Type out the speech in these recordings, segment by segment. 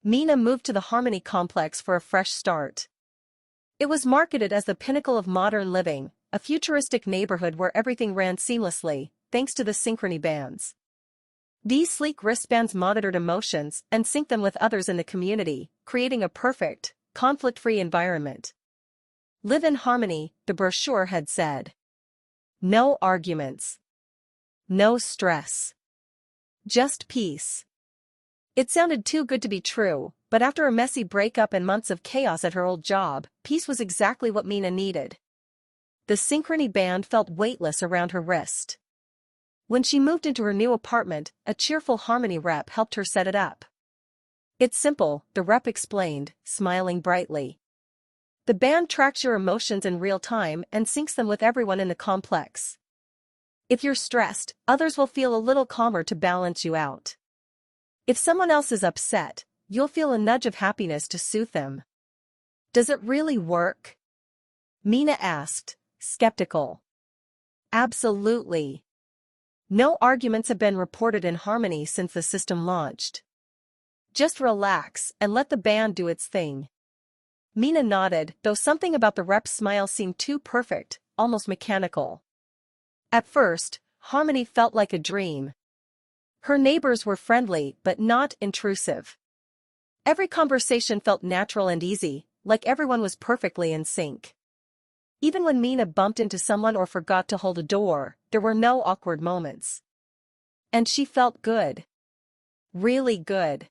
Mina moved to the Harmony complex for a fresh start. It was marketed as the pinnacle of modern living, a futuristic neighborhood where everything ran seamlessly, thanks to the synchrony bands. These sleek wristbands monitored emotions and synced them with others in the community, creating a perfect, conflict-free environment. Live in harmony, the brochure had said. No arguments. No stress. Just peace. It sounded too good to be true, but after a messy breakup and months of chaos at her old job, peace was exactly what Mina needed. The synchrony band felt weightless around her wrist. When she moved into her new apartment, a cheerful Harmony rep helped her set it up. It's simple, the rep explained, smiling brightly. The band tracks your emotions in real time and syncs them with everyone in the complex. If you're stressed, others will feel a little calmer to balance you out. If someone else is upset, you'll feel a nudge of happiness to soothe them. Does it really work? Mina asked, skeptical. Absolutely. No arguments have been reported in Harmony since the system launched. Just relax and let the band do its thing. Mina nodded, though something about the rep's smile seemed too perfect, almost mechanical. At first, Harmony felt like a dream. Her neighbors were friendly but not intrusive. Every conversation felt natural and easy, like everyone was perfectly in sync. Even when Mina bumped into someone or forgot to hold a door, there were no awkward moments. And she felt good. Really good.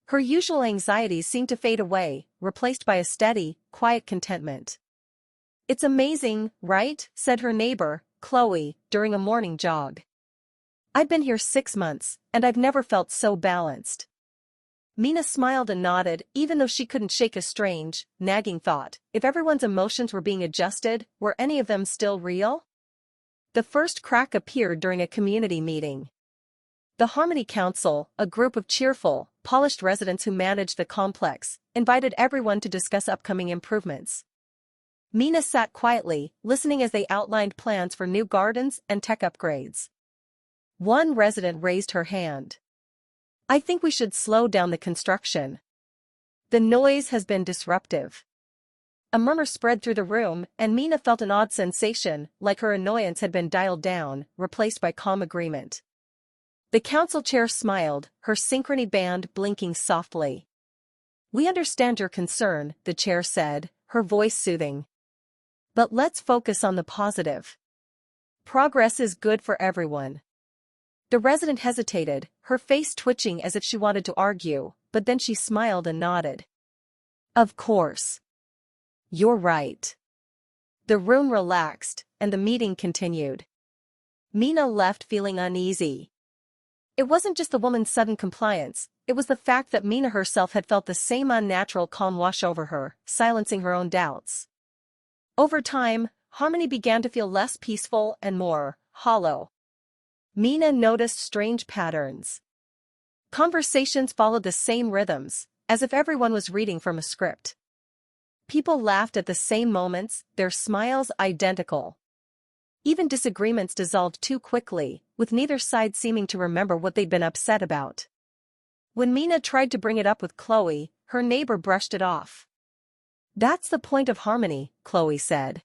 Her usual anxieties seemed to fade away, replaced by a steady, quiet contentment. It's amazing, right? Said her neighbor, Chloe, during a morning jog. I've been here 6 months, and I've never felt so balanced. Mina smiled and nodded, even though she couldn't shake a strange, nagging thought. If everyone's emotions were being adjusted, were any of them still real? The first crack appeared during a community meeting. The Harmony Council, a group of cheerful, polished residents who managed the complex, invited everyone to discuss upcoming improvements. Mina sat quietly, listening as they outlined plans for new gardens and tech upgrades. One resident raised her hand. I think we should slow down the construction. The noise has been disruptive. A murmur spread through the room, and Mina felt an odd sensation, like her annoyance had been dialed down, replaced by calm agreement. The council chair smiled, her synchrony band blinking softly. We understand your concern, the chair said, her voice soothing. But let's focus on the positive. Progress is good for everyone. The resident hesitated, her face twitching as if she wanted to argue, but then she smiled and nodded. Of course. You're right. The room relaxed, and the meeting continued. Mina left feeling uneasy. It wasn't just the woman's sudden compliance, it was the fact that Mina herself had felt the same unnatural calm wash over her, silencing her own doubts. Over time, Harmony began to feel less peaceful and more hollow. Mina noticed strange patterns. Conversations followed the same rhythms, as if everyone was reading from a script. People laughed at the same moments, their smiles identical. Even disagreements dissolved too quickly, with neither side seeming to remember what they'd been upset about. When Mina tried to bring it up with Chloe, her neighbor brushed it off. That's the point of Harmony, Chloe said.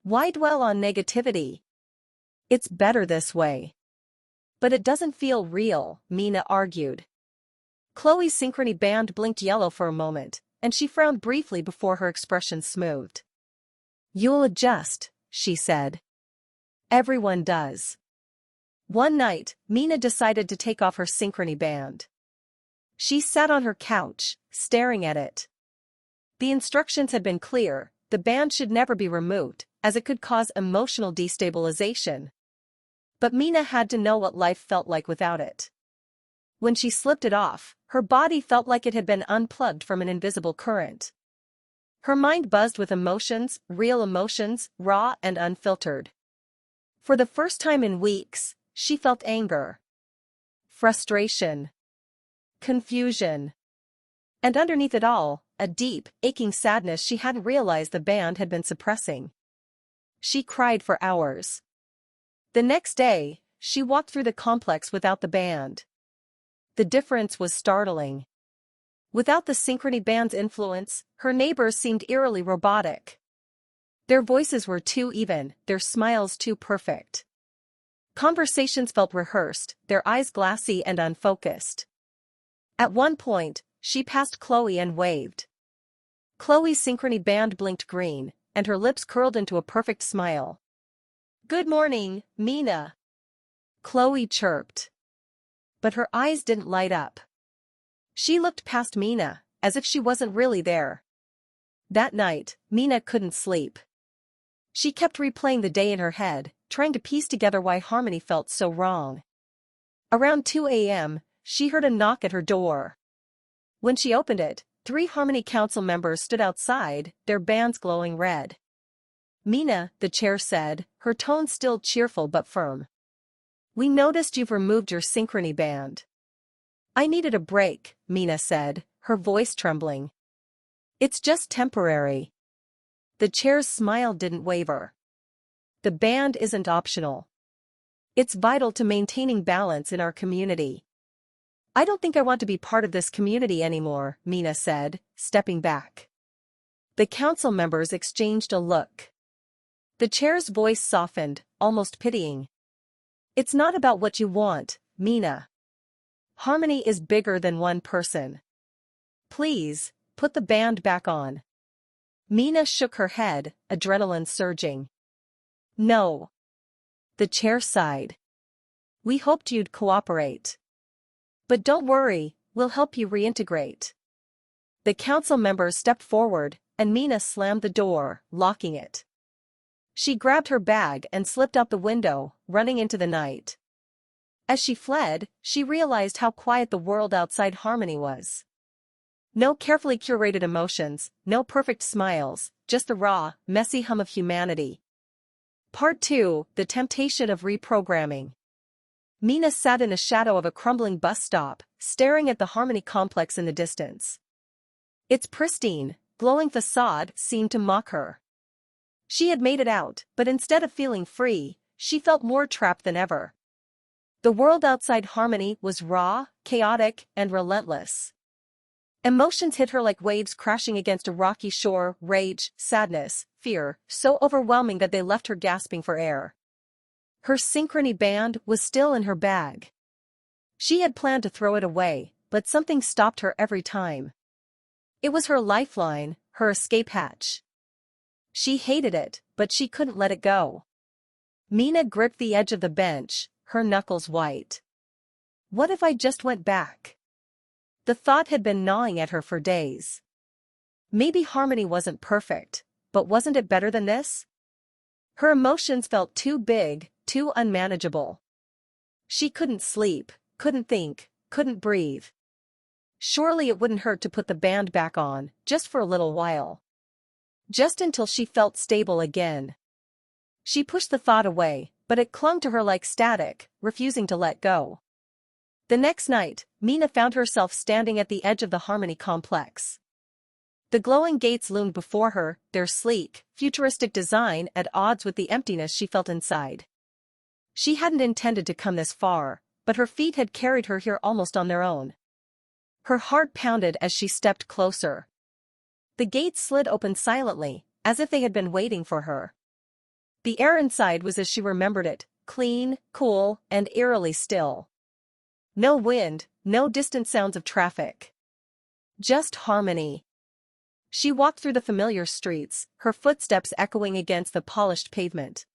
Why dwell on negativity? It's better this way. But it doesn't feel real, Mina argued. Chloe's synchrony band blinked yellow for a moment, and she frowned briefly before her expression smoothed. You'll adjust, she said. Everyone does. One night, Mina decided to take off her synchrony band. She sat on her couch, staring at it. The instructions had been clear, the band should never be removed, as it could cause emotional destabilization. But Mina had to know what life felt like without it. When she slipped it off, her body felt like it had been unplugged from an invisible current. Her mind buzzed with emotions, real emotions, raw and unfiltered. For the first time in weeks, she felt anger, frustration, confusion. And underneath it all, a deep, aching sadness she hadn't realized the band had been suppressing. She cried for hours. The next day, she walked through the complex without the band. The difference was startling. Without the synchrony band's influence, her neighbors seemed eerily robotic. Their voices were too even, their smiles too perfect. Conversations felt rehearsed, their eyes glassy and unfocused. At one point, she passed Chloe and waved. Chloe's synchrony band blinked green, and her lips curled into a perfect smile. "Good morning, Mina," Chloe chirped. But her eyes didn't light up. She looked past Mina, as if she wasn't really there. That night, Mina couldn't sleep. She kept replaying the day in her head, trying to piece together why Harmony felt so wrong. Around 2 a.m., she heard a knock at her door. When she opened it, 3 Harmony Council members stood outside, their bands glowing red. "Mina," the chair said, her tone still cheerful but firm. "We noticed you've removed your synchrony band." "I needed a break," Mina said, her voice trembling. "It's just temporary." The chair's smile didn't waver. "The band isn't optional. It's vital to maintaining balance in our community." "I don't think I want to be part of this community anymore," Mina said, stepping back. The council members exchanged a look. The chair's voice softened, almost pitying. "It's not about what you want, Mina. Harmony is bigger than one person. Please, put the band back on." Mina shook her head, adrenaline surging. "No." The chair sighed. "We hoped you'd cooperate. But don't worry, we'll help you reintegrate." The council members stepped forward, and Mina slammed the door, locking it. She grabbed her bag and slipped out the window, running into the night. As she fled, she realized how quiet the world outside Harmony was. No carefully curated emotions, no perfect smiles, just the raw, messy hum of humanity. Part 2: The Temptation of Reprogramming. Mina sat in the shadow of a crumbling bus stop, staring at the Harmony complex in the distance. Its pristine, glowing facade seemed to mock her. She had made it out, but instead of feeling free, she felt more trapped than ever. The world outside Harmony was raw, chaotic, and relentless. Emotions hit her like waves crashing against a rocky shore: rage, sadness, fear, so overwhelming that they left her gasping for air. Her synchrony band was still in her bag. She had planned to throw it away, but something stopped her every time. It was her lifeline, her escape hatch. She hated it, but she couldn't let it go. Mina gripped the edge of the bench, her knuckles white. What if I just went back? The thought had been gnawing at her for days. Maybe Harmony wasn't perfect, but wasn't it better than this? Her emotions felt too big, too unmanageable. She couldn't sleep, couldn't think, couldn't breathe. Surely it wouldn't hurt to put the band back on, just for a little while. Just until she felt stable again. She pushed the thought away, but it clung to her like static, refusing to let go. The next night, Mina found herself standing at the edge of the Harmony complex. The glowing gates loomed before her, their sleek, futuristic design at odds with the emptiness she felt inside. She hadn't intended to come this far, but her feet had carried her here almost on their own. Her heart pounded as she stepped closer. The gates slid open silently, as if they had been waiting for her. The air inside was as she remembered it, clean, cool, and eerily still. No wind, no distant sounds of traffic. Just Harmony. She walked through the familiar streets, her footsteps echoing against the polished pavement.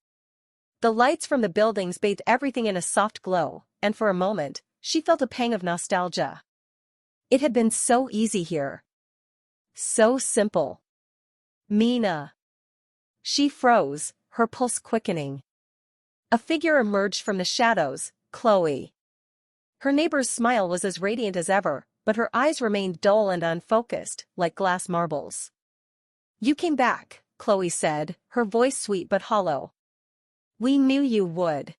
The lights from the buildings bathed everything in a soft glow, and for a moment, she felt a pang of nostalgia. It had been so easy here. So simple. Mina. She froze, her pulse quickening. A figure emerged from the shadows, Chloe. Her neighbor's smile was as radiant as ever, but her eyes remained dull and unfocused, like glass marbles. "You came back," Chloe said, her voice sweet but hollow. "We knew you would."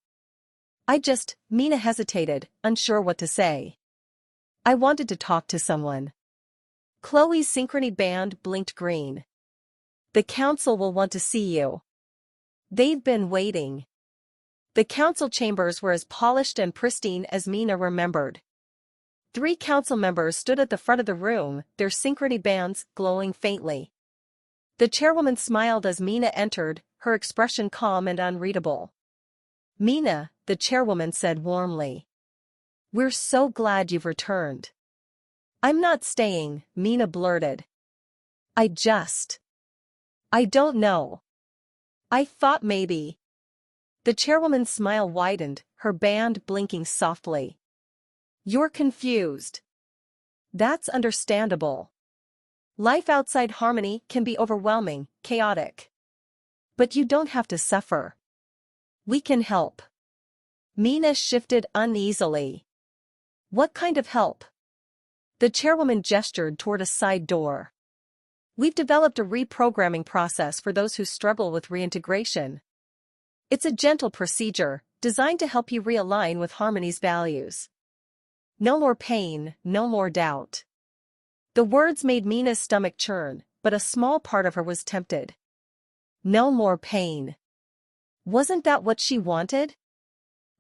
Mina hesitated, unsure what to say. "I wanted to talk to someone." Chloe's synchrony band blinked green. "The council will want to see you. They've been waiting." The council chambers were as polished and pristine as Mina remembered. Three council members stood at the front of the room, their synchrony bands glowing faintly. The chairwoman smiled as Mina entered, her expression calm and unreadable. "Mina," the chairwoman said warmly. "We're so glad you've returned." "I'm not staying," Mina blurted. I don't know. I thought maybe." The chairwoman's smile widened, her band blinking softly. "You're confused. That's understandable. Life outside harmony can be overwhelming, chaotic. But you don't have to suffer. We can help." Mina shifted uneasily. "What kind of help?" The chairwoman gestured toward a side door. "We've developed a reprogramming process for those who struggle with reintegration. It's a gentle procedure, designed to help you realign with harmony's values. No more pain, no more doubt." The words made Mina's stomach churn, but a small part of her was tempted. No more pain. Wasn't that what she wanted?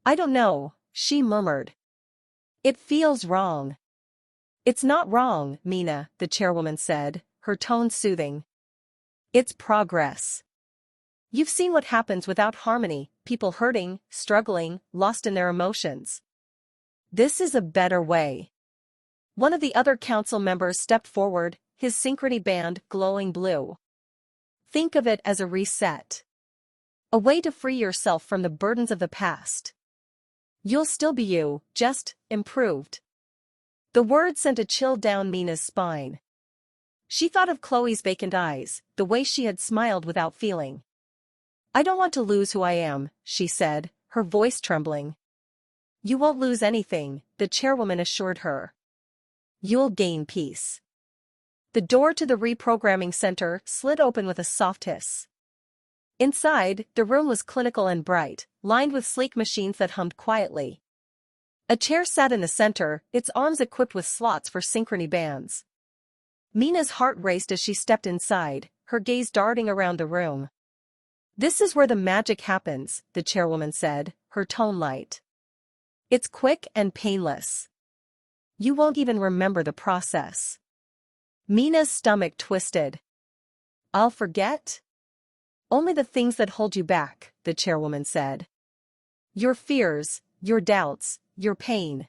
"I don't know," she murmured. "It feels wrong." "It's not wrong, Mina," the chairwoman said, her tone soothing. "It's progress. You've seen what happens without harmony, people hurting, struggling, lost in their emotions. This is a better way." One of the other council members stepped forward, his synchrony band glowing blue. "Think of it as a reset. A way to free yourself from the burdens of the past. You'll still be you, just improved." The words sent a chill down Mina's spine. She thought of Chloe's vacant eyes, the way she had smiled without feeling. "I don't want to lose who I am," she said, her voice trembling. "You won't lose anything," the chairwoman assured her. "You'll gain peace." The door to the reprogramming center slid open with a soft hiss. Inside, the room was clinical and bright, lined with sleek machines that hummed quietly. A chair sat in the center, its arms equipped with slots for synchrony bands. Mina's heart raced as she stepped inside, her gaze darting around the room. "This is where the magic happens," the chairwoman said, her tone light. "It's quick and painless. You won't even remember the process." Mina's stomach twisted. "I'll forget?" "Only the things that hold you back," the chairwoman said. "Your fears, your doubts, your pain.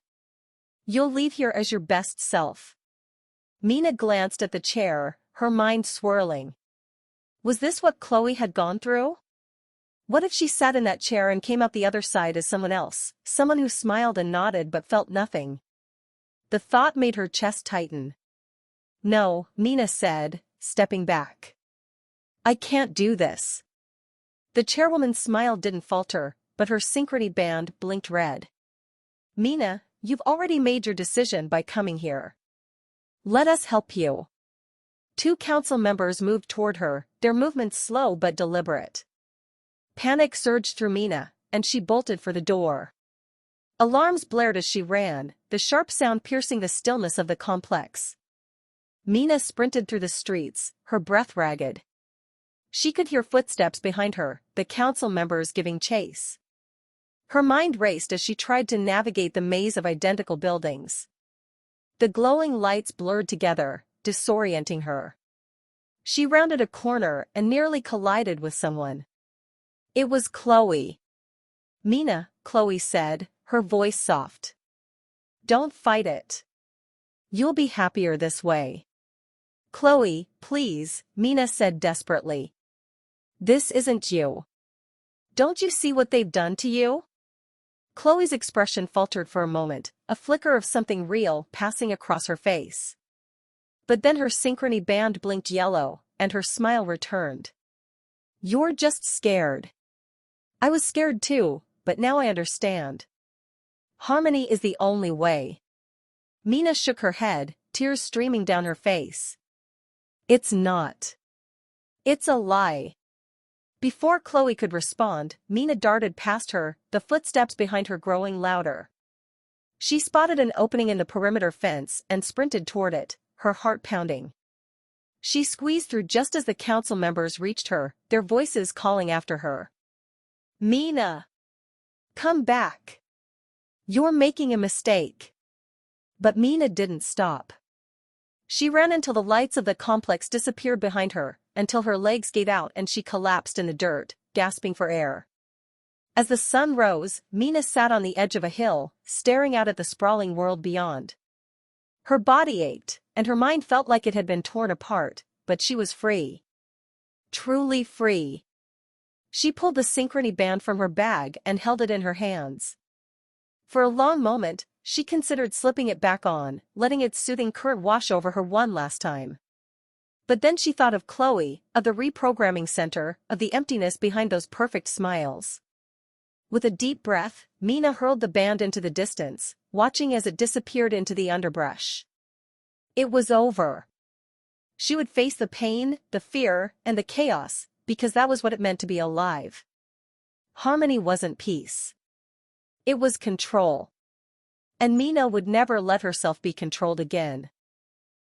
You'll leave here as your best self." Mina glanced at the chair, her mind swirling. Was this what Chloe had gone through? What if she sat in that chair and came out the other side as someone else, someone who smiled and nodded but felt nothing? The thought made her chest tighten. "No," Mina said, stepping back. "I can't do this." The chairwoman's smile didn't falter, but her synchrony band blinked red. "Mina, you've already made your decision by coming here. Let us help you." Two council members moved toward her, their movements slow but deliberate. Panic surged through Mina, and she bolted for the door. Alarms blared as she ran, the sharp sound piercing the stillness of the complex. Mina sprinted through the streets, her breath ragged. She could hear footsteps behind her, the council members giving chase. Her mind raced as she tried to navigate the maze of identical buildings. The glowing lights blurred together, disorienting her. She rounded a corner and nearly collided with someone. It was Chloe. "Mina," Chloe said, her voice soft. "Don't fight it. You'll be happier this way." "Chloe, please," Mina said desperately. "This isn't you. Don't you see what they've done to you?" Chloe's expression faltered for a moment, a flicker of something real passing across her face. But then her synchrony band blinked yellow, and her smile returned. "You're just scared. I was scared too, but now I understand. Harmony is the only way." Mina shook her head, tears streaming down her face. "It's not. It's a lie." Before Chloe could respond, Mina darted past her, the footsteps behind her growing louder. She spotted an opening in the perimeter fence and sprinted toward it, her heart pounding. She squeezed through just as the council members reached her, their voices calling after her. "Mina! Come back! You're making a mistake." But Mina didn't stop. She ran until the lights of the complex disappeared behind her, until her legs gave out and she collapsed in the dirt, gasping for air. As the sun rose, Mina sat on the edge of a hill, staring out at the sprawling world beyond. Her body ached, and her mind felt like it had been torn apart, but she was free. Truly free. She pulled the synchrony band from her bag and held it in her hands. For a long moment, she considered slipping it back on, letting its soothing current wash over her one last time. But then she thought of Chloe, of the reprogramming center, of the emptiness behind those perfect smiles. With a deep breath, Mina hurled the band into the distance, watching as it disappeared into the underbrush. It was over. She would face the pain, the fear, and the chaos, because that was what it meant to be alive. Harmony wasn't peace. It was control. And Mina would never let herself be controlled again.